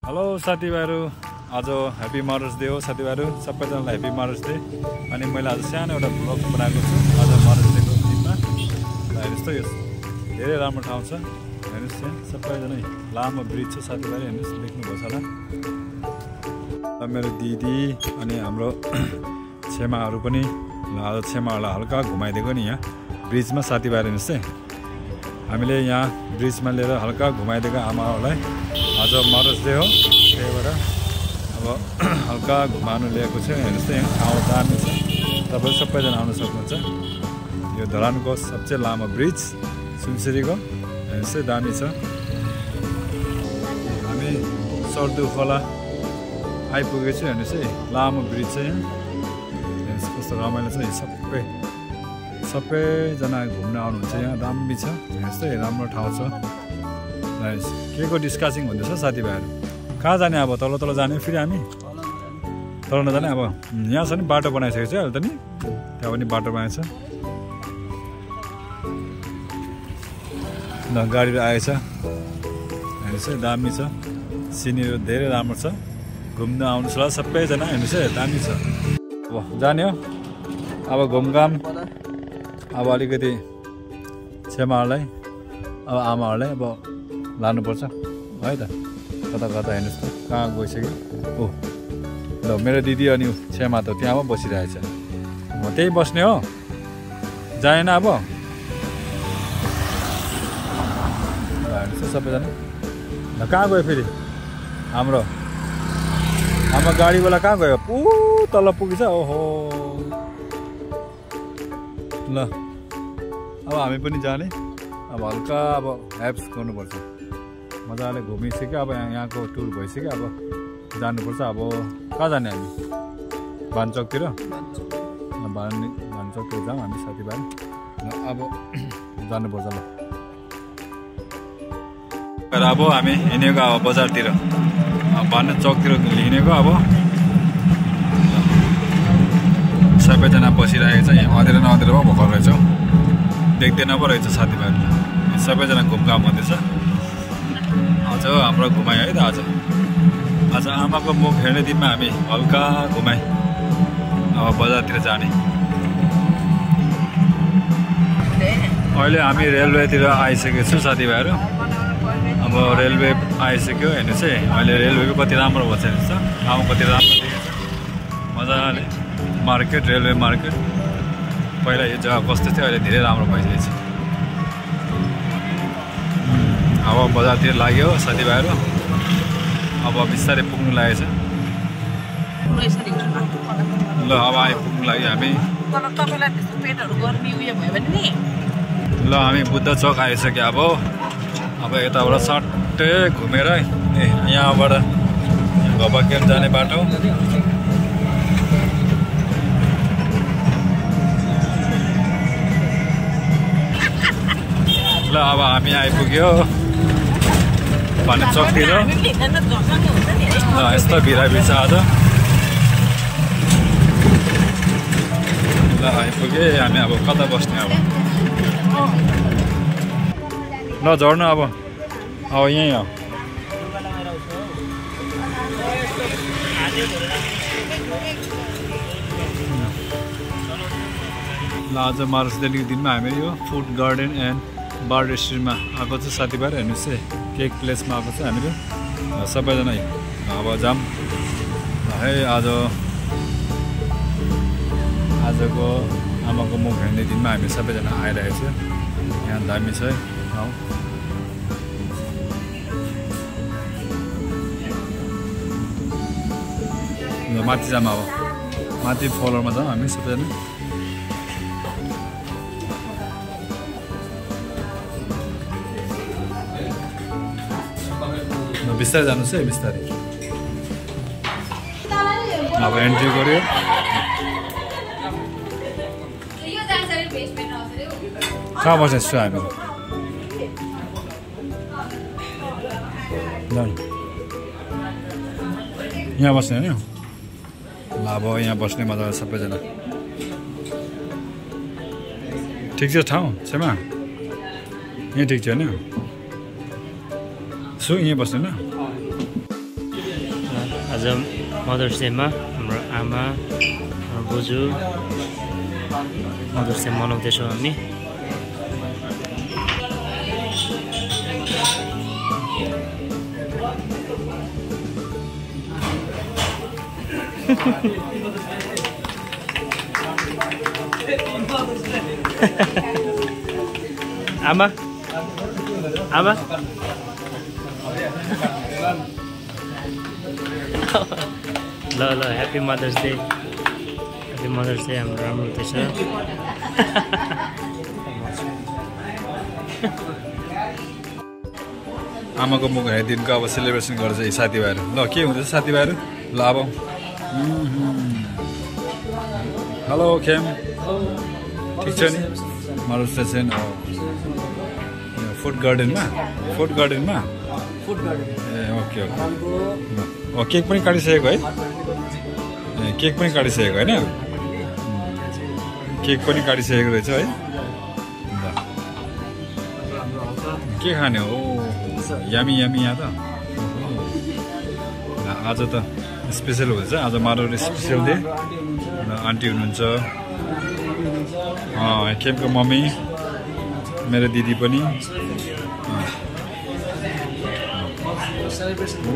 Hello साथीभाइहरु, आज happy mothers day हो साथीभाइहरु, सबैजनालाई ह्यापी मदर्स डे। अनि मैले आज सानो एउटा भ्लग बनाएको छु आज मदर्स डे को दिनमा। हेर्नुस् त, यो धेरै राम्रो ठाउँ छ। हेर्नुस् यहाँ सबैजना लामो ब्रिज छ साथीभाइ, हेर्नुस् देख्नुभएको छ होला। मेरो दिदी अनि हाम्रो छेमाहरू पनि आज छेमाहरूलाई हल्का घुमाइदिएको नि यहाँ ब्रिजमा साथीभाइ। हेर्नुस् है, हामीले यहाँ ब्रिजमा लिएर हल्का घुमाइदिएको आमाहरूलाई। आज मदर्स डे हो, त्यही भएर अब हल्का घुमाउनु ल्याएको छ। हेर्नुहोस् त यहाँ ठाउँ दामी छ, तपाईँ सबैजना आउन सक्नुहुन्छ। यो धरानको सबसे लामो ब्रिज सुनसरीको, हेर्नुहोस् है दामी छ। हामी सर्दु खोला आइपुगेको छु। हेर्नुहोस् है लामो ब्रिज छ यहाँ, हेर्नुहोस् कस्तो रमाइलो छ। सबैजना घुम्न आउनुहुन्छ यहाँ, दामी छ। हेर्नुहोस् है राम्रो ठाउँ छ। के को डिस्कसिङ हुँदैछ साथीभाइहरू, कहाँ जाने अब? तल तल जाने फेरि हामी तल नजाने। अब यहाँ छ नि बाटो बनाइसकेको छ अहिले त नि, त्यहाँ पनि बाटो बनाएछ। ल गाडीहरू आएछ, हेर्नुहोस् है दामी छ। सिनहरू धेरै राम्रो छ, घुम्न आउनुहोस् होला सबैजना। हेर्नुहोस् है दामी छ। अब जाने हो अब घुमघाम। अब अलिकति छेमाहरूलाई अब आमाहरूलाई अब लानुपर्छ है त, कता कता। हेर्नुहोस् त कहाँ गइसक्यो। ओ ल मेरो दिदी अनि छेमा त त्यहाँ बसिरहेछ, म त्यही बस्ने हो, जाएन अब। हेर्नुहोस् त सबैजना। ल कहाँ गयो फेरि हाम्रो गाडीवाला, कहाँ गयो? तल पुगिछ। ओहो ल अब हामी पनि जाने। अब हल्का अब ह्याप्स गर्नुपर्छ, मजाले घुमिसक्यो। अब यहाँको टुर भइसक्यो, अब जानुपर्छ। अब कहाँ जाने हामी? भान्चोकतिर। भान्चोकतिर जाऊँ हामी साथीभाइ। अब जानुपर्छ ल। अब हामी हिँडेको अब बजारतिर, भान्चोकतिर हिँडेको। अब सबैजना बसिरहेको छ यहाँ, अँधेर नअँधेर पो भर्खर रहेछ, देख्दैन पो रहेछ साथीभाइहरूले। सबैजना घुमघाम हुँदैछ। आज हाम्रो घुमाइ है त। आज आमाको मुख हेर्ने दिनमा हामी हल्का घुमाइ अब बजारतिर जाने। अहिले हामी रेलवेतिर आइसकेको छु साथीभाइहरू। अब रेलवे आइसक्यो। हेर्नुहोस् है अहिले रेलवेको कति राम्रो भएको छ। हेर्नुहोस् त ठाउँ कति राम्रो देखेको छ, मजाले। Market, railway market. पहिला यो जग्गा कस्तो थियो, अहिले धेरै राम्रो भइसकेको छ। अब बजारतिर लाग्यो साथीभाइहरू। अब बिस्तारै पुग्नु लागेछ। ल अब आइपुग्नु लाग्यो हामी। ल हामी बुद्ध चौक आइसक्यो। अब यताबाट सट्टै घुमेर यहाँबाट घोबाकेम जाने बाटो। ल अब हामी आइपुग्यो भान्चोकतिर। ल यस्तो भिराभिड छ आज। ल आइपुगे हामी। अब कता बस्ने? अब ल झर्नु अब यहीँ हो। ल आज मदर्स डेको दिनमा हामी यो फुड गार्डन एन्ड बार रेस्टुरेन्टमा आएको छ साथीभाइ। हेर्नुहोस् है केक प्लेसमा आएको छ हामीहरू सबैजना। अब जाम है। आजको आमाको मुख हेर्ने दिनमा हामी सबैजना आइरहेको छ यहाँ। दामी छ है ठाउँ। माथि जाम, अब माथि फ्लोरमा जाउँ हामी सबैजना। बिस्तारै जानुहोस् है, बिस्तारै। अब एन्ट्री गऱ्यो। कहाँ बसेको छु हामी? यहाँ बस्ने होइन? ल अब यहाँ बस्ने मजा सबैजना। ठिक छ ठाउँ छेमा? यहीँ ठिक छ होइन? सो यहीँ बस्नु न। आज मदर्स डेमा हाम्रो आमा बोजू मदर्स डे मनाउँदैछौँ हामी। आमा आमा ल ल ह्याप्पी मदर्स डे हाम्रो राम्रो हुँदैछ। आमाको मुख हेरिदिनको अब सेलिब्रेसन गर्छ यी साथीभाइहरू। ल के हुँदैछ साथीभाइहरू? ल अब हेलो खेम ठिक छ नि? मदर्स डे चाहिँ फुड गार्डनमा ए ओके ओके केक पनि काटिसकेको है? ए केक पनि काटिसकेको होइन? केक पनि काटिसकेको रहेछ है? के खाने हो? यामी यहाँ त आज त स्पेसल हुँदैछ। आज mother's day special day. Aunty हुनुहुन्छ, खेमको मम्मी, मेरो दिदी पनि।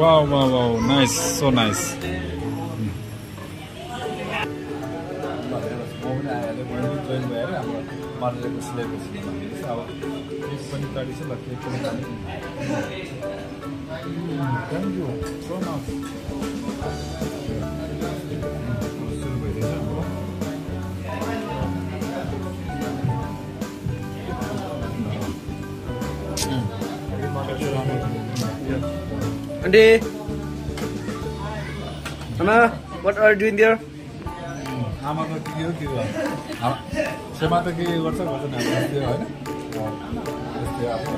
Wow wow wow nice, so nice. Andy, Anna, what are you doing there? आमा त के हो सेमा त के गर्छ होइन?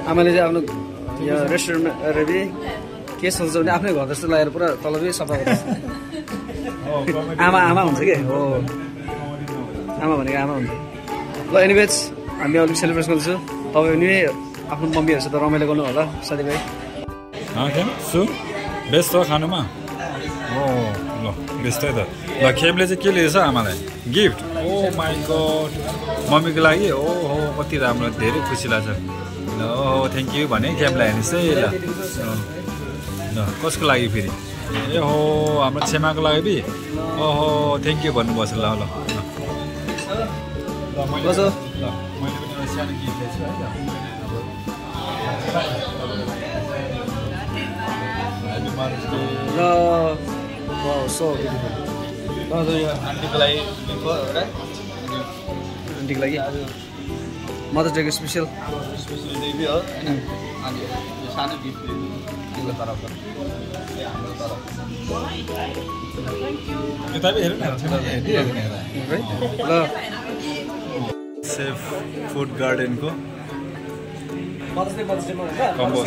आमाले चाहिँ आफ्नो यो रेस्टुरेन्टमा रेडी के सोच्छ भने आफ्नै घर जस्तो लागेर पुरा तलबै सफा गर्छ। आमा हुन्छ के हो? आमा भनेको आमा हुन्छ। ल एनिवेज हामी अलिक सेलिब्रेट गर्दैछौँ। तपाईँ नि आफ्नो मम्मीहरूसित रमाइलो गर्नु होला साथीभाइ। खेम सु बेस्ट हो खानुमा? ओ ल बेस्ट है त। ल खेमले चाहिँ के लिएछ आमालाई गिफ्ट? ओ माई गड, मम्मीको लागि? ओ हो कति राम्रो, धेरै खुसी लाग्छ। ल ओ थ्याङ्क यू भने खेमलाई हेर्नुहोस् है। ल कसको लागि फेरि? ए हो हाम्रो छेमाको लागि बि? ओहो थ्याङ्क यू भन्नुपर्छ। ल ल मैले पनि एउटा सानो गिफ्ट दिएछु है त। आन्टीको लागि मदर्स डेको स्पेसल डेबी हो होइन? अनि यो सानो गिफ्ट दिएको तर्फबाट हाम्रो तर्फ। ल सेफ फुड गार्डनको कम्बो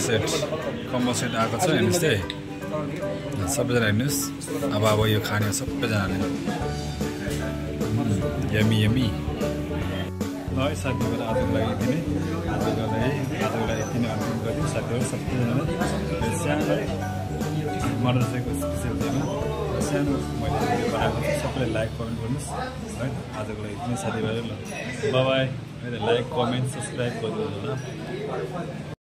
सेट आएको छ हेर्नुहोस् है। सबैजना हेर्नुहोस्। अब यो खाने सबैजनाले यमी ल है साथीभाइहरू आजको लागि यति नै। आजको लागि यति नै अन्तिम गऱ्यौँ साथीभाइ सबैजनाले। सानो मदर्स डेको स्पेसल डेमा सानो मैले भिडियो बनाएको छु। सबैले लाइक कमेन्ट गर्नुहोस् है। आजको लागि यति नै साथीभाइहरू। ल बाई। लाइक कमेन्ट सब्सक्राइब गरिदिनु होला।